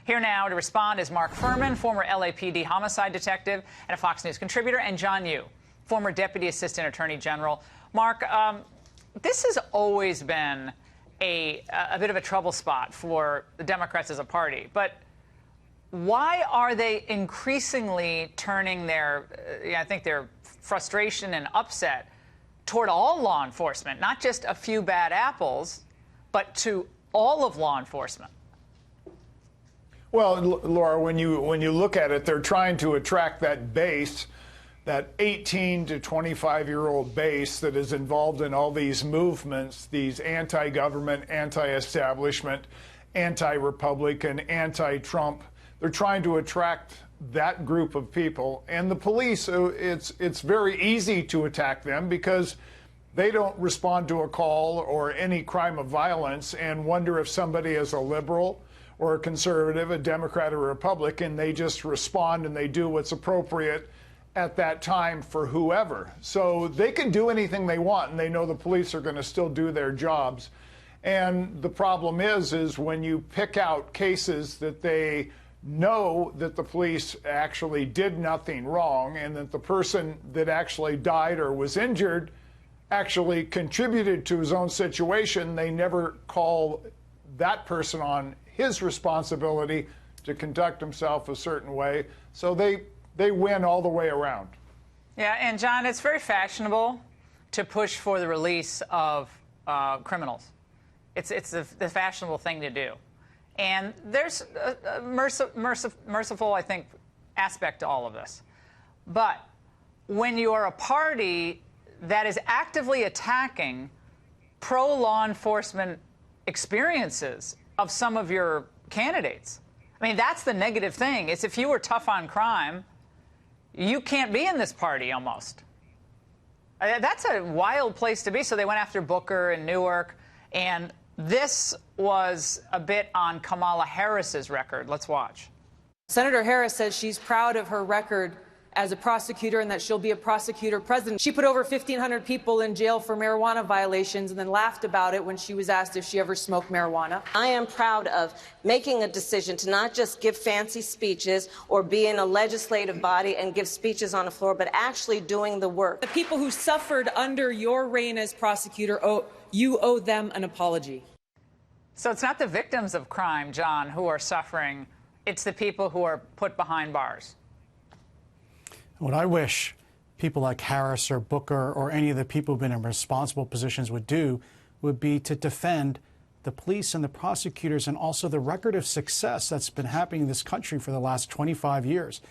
Here now to respond is Mark Fuhrman, former LAPD homicide detective and a Fox News contributor, and John Yoo, former Deputy Assistant Attorney General. Mark, this has always been a bit of a trouble spot for the Democrats as a party, but why are they increasingly turning their, I think their frustration and upset toward all law enforcement, not just a few bad apples, but to all of law enforcement? Well, Laura, when you look at it, they're trying to attract that base, that 18 to 25-year-old base that is involved in all these movements, these anti-government, anti-establishment, anti-Republican, anti-Trump. They're trying to attract that group of people. And the police, it's very easy to attack them because they don't respond to a call or any crime of violence and wonder if somebody is a liberal or a conservative, a Democrat or a Republican. They just respond and they do what's appropriate at that time for whoever. So they can do anything they want, and they know the police are going to still do their jobs. And the problem is when you pick out cases that they know that the police actually did nothing wrong and that the person that actually died or was injured actually contributed to his own situation, they never call that person on his responsibility to conduct himself a certain way. So they win all the way around. Yeah, and John, it's very fashionable to push for the release of criminals. It's the fashionable thing to do. And there's a merciful, I think, aspect to all of this. But when you are a party that is actively attacking pro-law enforcement experiences of some of your candidates, I mean, that's the negative thing. It's if you were tough on crime, you can't be in this party almost. That's a wild place to be. So they went after Booker and Newark, and this was a bit on Kamala Harris's record. Let's watch. Senator Harris says she's proud of her record as a prosecutor and that she'll be a prosecutor president. She put over 1,500 people in jail for marijuana violations and then laughed about it when she was asked if she ever smoked marijuana. I am proud of making a decision to not just give fancy speeches or be in a legislative body and give speeches on the floor, but actually doing the work. The people who suffered under your reign as prosecutor, you owe them an apology. So it's not the victims of crime, John, who are suffering. It's the people who are put behind bars. What I wish people like Harris or Booker or any of the people who've been in responsible positions would do would be to defend the police and the prosecutors and also the record of success that's been happening in this country for the last 25 years.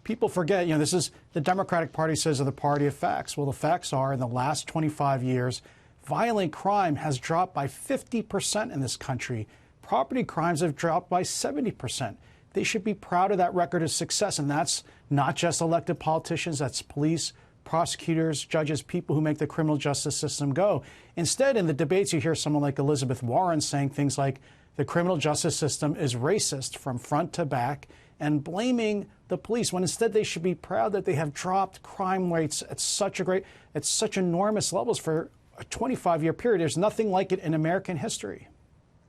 People forget, this is the Democratic Party says of the party of facts. Well, the facts are in the last 25 years, violent crime has dropped by 50% in this country. Property crimes have dropped by 70%. They should be proud of that record of success. And that's not just elected politicians, that's police, prosecutors, judges, people who make the criminal justice system go. Instead, in the debates, you hear someone like Elizabeth Warren saying things like the criminal justice system is racist from front to back and blaming the police, when instead they should be proud that they have dropped crime rates at such enormous levels for a 25-year period. There's nothing like it in American history.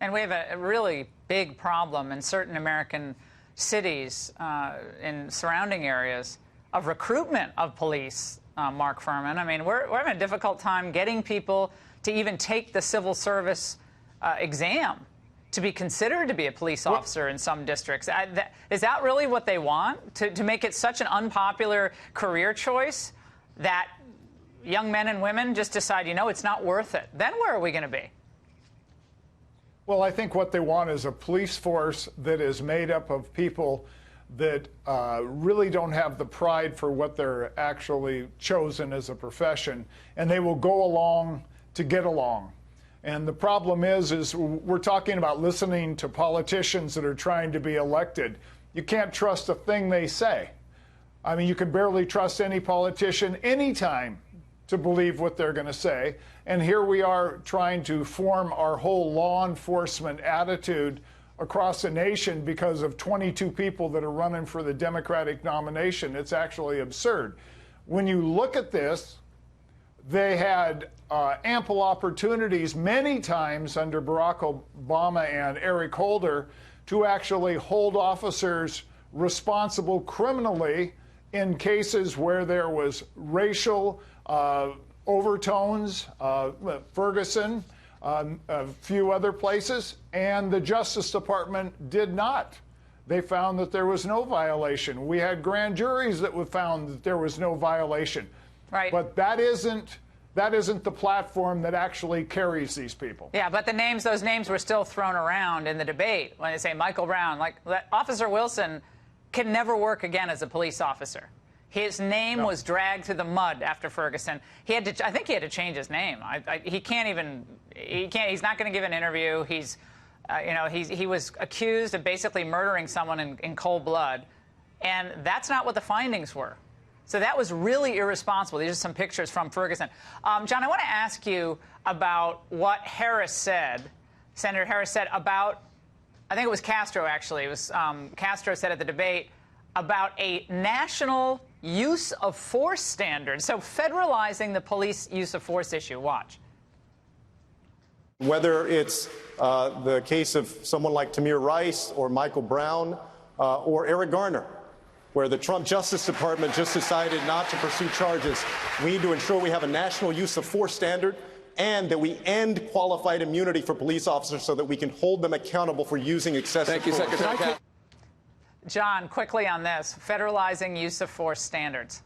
And we have a really big problem in certain American cities, in surrounding areas, of recruitment of police, Mark Fuhrman. I mean, we're having a difficult time getting people to even take the civil service exam to be considered to be a police officer in some districts. Is that really what they want, to make it such an unpopular career choice that young men and women just decide, it's not worth it? Then where are we going to be? Well, I think what they want is a police force that is made up of people that really don't have the pride for what they're actually chosen as a profession, and they will go along to get along. And the problem is we're talking about listening to politicians that are trying to be elected. You can't trust a thing they say. I mean, you can barely trust any politician anytime to believe what they're going to say. And here we are trying to form our whole law enforcement attitude across the nation because of 22 people that are running for the Democratic nomination. It's actually absurd. When you look at this, they had ample opportunities many times under Barack Obama and Eric Holder to actually hold officers responsible criminally in cases where there was racial overtones, Ferguson, a few other places, and the Justice Department did not. They found that there was no violation. We had grand juries that found that there was no violation. Right. But that isn't the platform that actually carries these people. Yeah, but those names were still thrown around in the debate when they say Michael Brown. Like, Officer Wilson can never work again as a police officer. His name was dragged through the mud after Ferguson. I think he had to change his name. He's not going to give an interview. He was accused of basically murdering someone in cold blood, and that's not what the findings were. So that was really irresponsible. These are some pictures from Ferguson. John, I want to ask you about what Senator Harris said about, I think it was Castro, actually. It was Castro said at the debate about a national use of force standard. So federalizing the police use of force issue. Watch. Whether it's the case of someone like Tamir Rice or Michael Brown or Eric Garner, where the Trump Justice Department just decided not to pursue charges, we need to ensure we have a national use of force standard and that we end qualified immunity for police officers so that we can hold them accountable for using excessive force. Thank you, Secretary. John, quickly on this, federalizing use of force standards.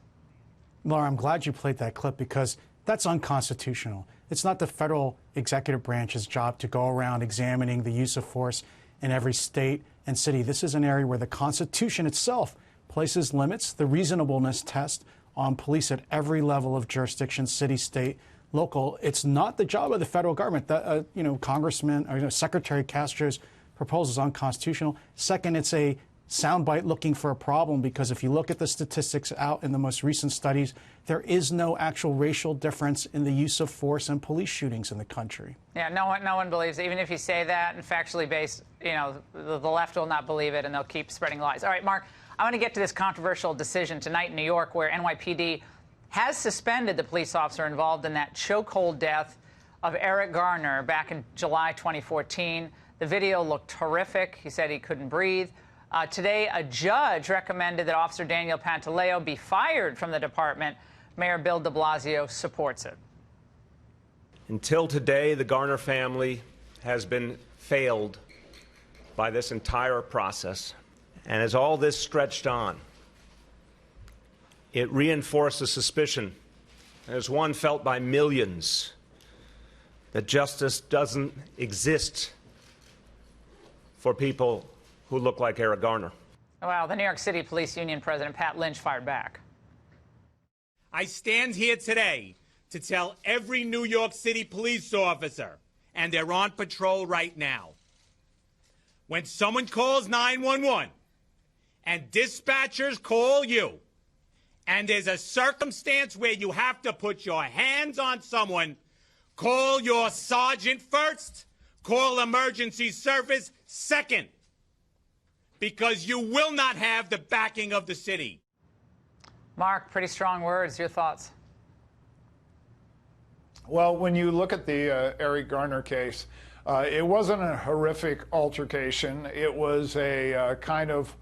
Laura, I'm glad you played that clip because that's unconstitutional. It's not the federal executive branch's job to go around examining the use of force in every state and city. This is an area where the Constitution itself places limits, the reasonableness test on police at every level of jurisdiction, city, state, local. It's not the job of the federal government. Congressman or Secretary Castro's proposal is unconstitutional. Second, it's a soundbite looking for a problem because if you look at the statistics out in the most recent studies, there is no actual racial difference in the use of force in police shootings in the country. Yeah, no one believes it. Even if you say that and factually based, the left will not believe it and they'll keep spreading lies. All right, Mark, I want to get to this controversial decision tonight in New York where NYPD has suspended the police officer involved in that chokehold death of Eric Garner back in July 2014. The video looked horrific. He said he couldn't breathe. Today, a judge recommended that Officer Daniel Pantaleo be fired from the department. Mayor Bill de Blasio supports it. Until today, the Garner family has been failed by this entire process. And as all this stretched on, it reinforced the suspicion, as one felt by millions, that justice doesn't exist for people who look like Eric Garner. Wow, the New York City Police Union President Pat Lynch fired back. I stand here today to tell every New York City police officer, and they're on patrol right now, when someone calls 911 and dispatchers call you, and there's a circumstance where you have to put your hands on someone, call your sergeant first, call emergency service second, because you will not have the backing of the city. Mark, pretty strong words. Your thoughts? Well, when you look at the Eric Garner case, it wasn't a horrific altercation. It was a kind of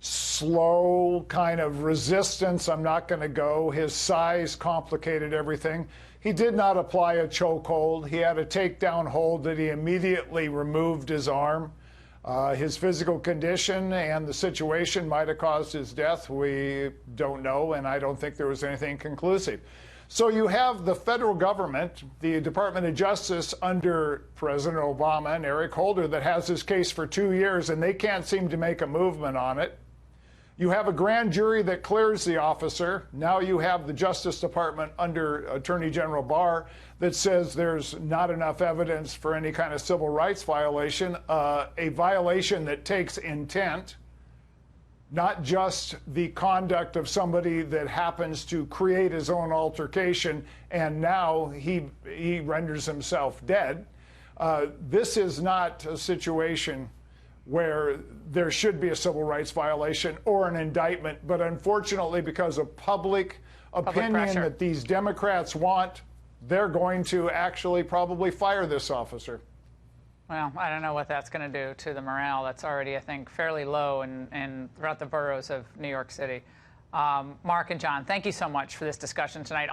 slow kind of resistance. I'm not going to go. His size complicated everything. He did not apply a chokehold. He had a takedown hold that he immediately removed his arm. His physical condition and the situation might have caused his death. We don't know, and I don't think there was anything conclusive. So you have the federal government, the Department of Justice under President Obama and Eric Holder that has this case for 2 years, and they can't seem to make a movement on it. You have a grand jury that clears the officer. Now you have the Justice Department under Attorney General Barr that says there's not enough evidence for any kind of civil rights violation, a violation that takes intent, not just the conduct of somebody that happens to create his own altercation and now he renders himself dead. This is not a situation where there should be a civil rights violation or an indictment, but unfortunately, because of public opinion pressure that these Democrats want, they're going to actually probably fire this officer. Well, I don't know what that's going to do to the morale. That's already, I think, fairly low throughout the boroughs of New York City. Mark and John, thank you so much for this discussion tonight.